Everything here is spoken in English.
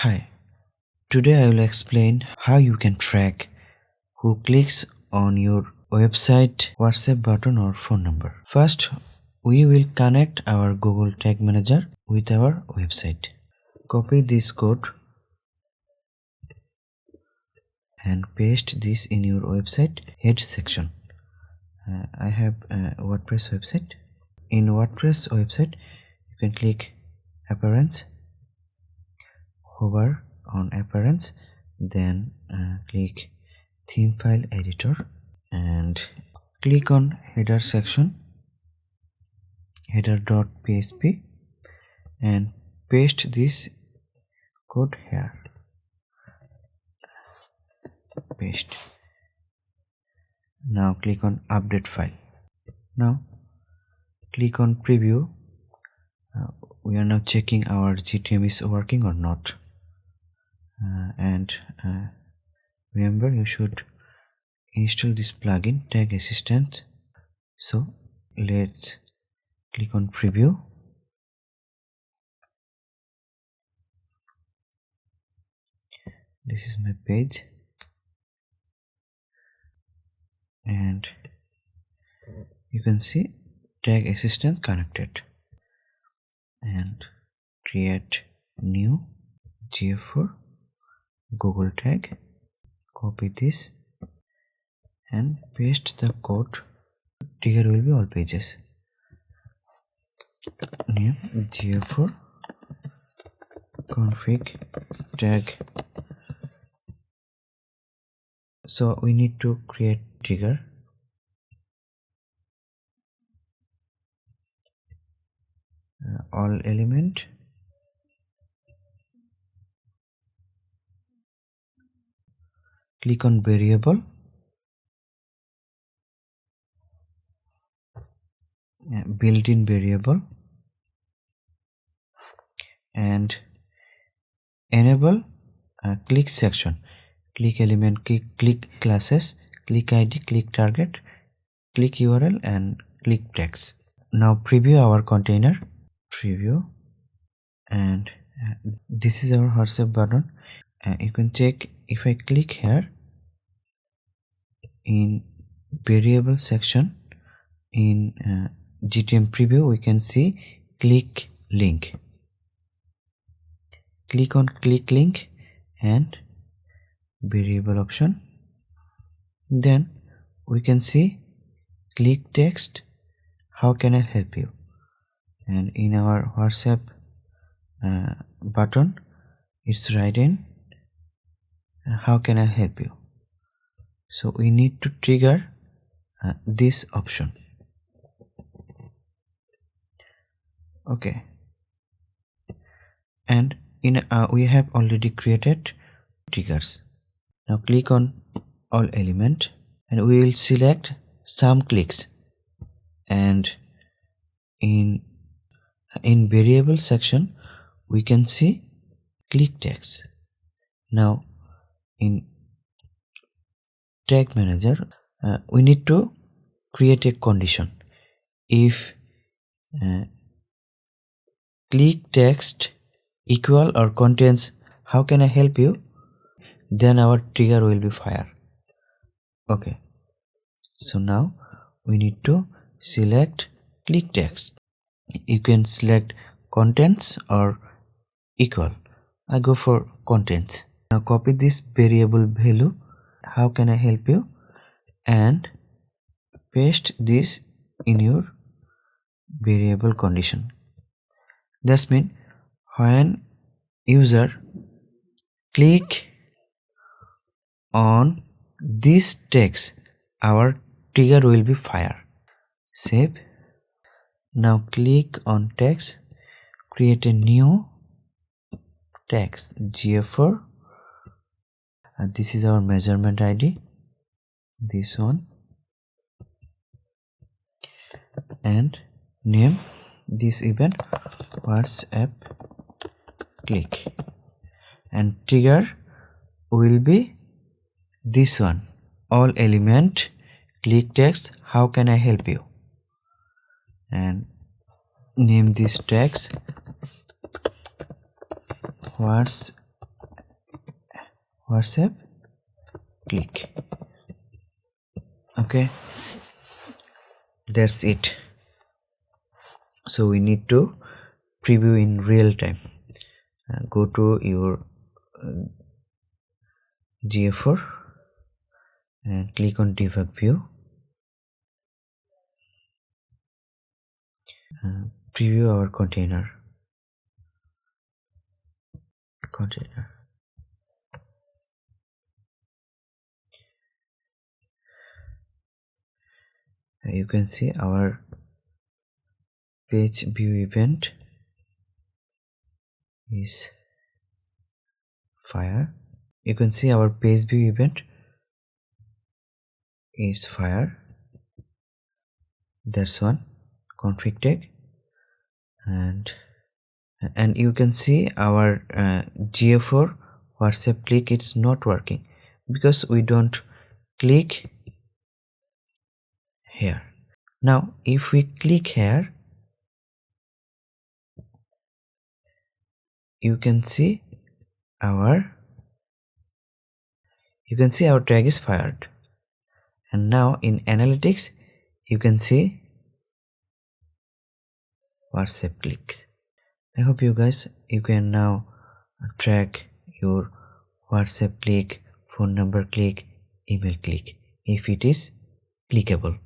Hi, today I will explain how you can track who clicks on your website, WhatsApp button or phone number. First, we will connect our Google Tag Manager with our website. Copy this code and paste this in your website head section. I have a WordPress website. In WordPress website, you can click Appearance, hover on Appearance, then click Theme File Editor and click on Header section, header.php, and paste this code here. Paste. Now click on Update File. Now click on Preview. We are now checking our GTM is working or not. Remember, you should install this plugin Tag Assistant. So let's click on Preview. This is my page, and you can see Tag Assistant connected, and create new GA4 Google tag. Copy this and paste the code. Trigger will be all pages. Name GA4 config tag. So we need to create trigger. All element, click on variable, built-in variable, and enable click section. Click element, click classes, click ID, click target, click URL, and click text. Now preview our container. Preview, and this is our WhatsApp button. You can check if I click here in variable section in GTM preview, we can see click link. Click on click link and variable option. Then we can see click text. How can I help you? And in our WhatsApp button, it's written how can I help you. So we need to trigger this option. Okay, and in we have already created triggers. Now click on all element and we will select some clicks, and in variable section we can see click text. Now in tag manager we need to create a condition. If click text equal or contains how can I help you, then our trigger will be fired. Okay, so now we need to select click text. You can select contents or equal. I go for contents. Now copy this variable value how can I help you and paste this in your variable condition. That's mean when user click on this text, our trigger will be fired. Save. Now click on text, create a new text GA4, and this is our measurement ID, this one, and name this event WhatsApp click, and trigger will be this one, all element click text how can I help you, and name this text WhatsApp WhatsApp click. Okay, that's it. So we need to preview in real time. Go to your GA4 and click on debug view. Preview our container. You can see our page view event is fire. You can see our page view event is fire. That's one config tag, and you can see our GA4 WhatsApp click, it's not working because we don't click here. Now if we click here, you can see our tag is fired. And now in analytics you can see WhatsApp clicks. I hope you can now track your WhatsApp click, phone number click, email click if it is clickable.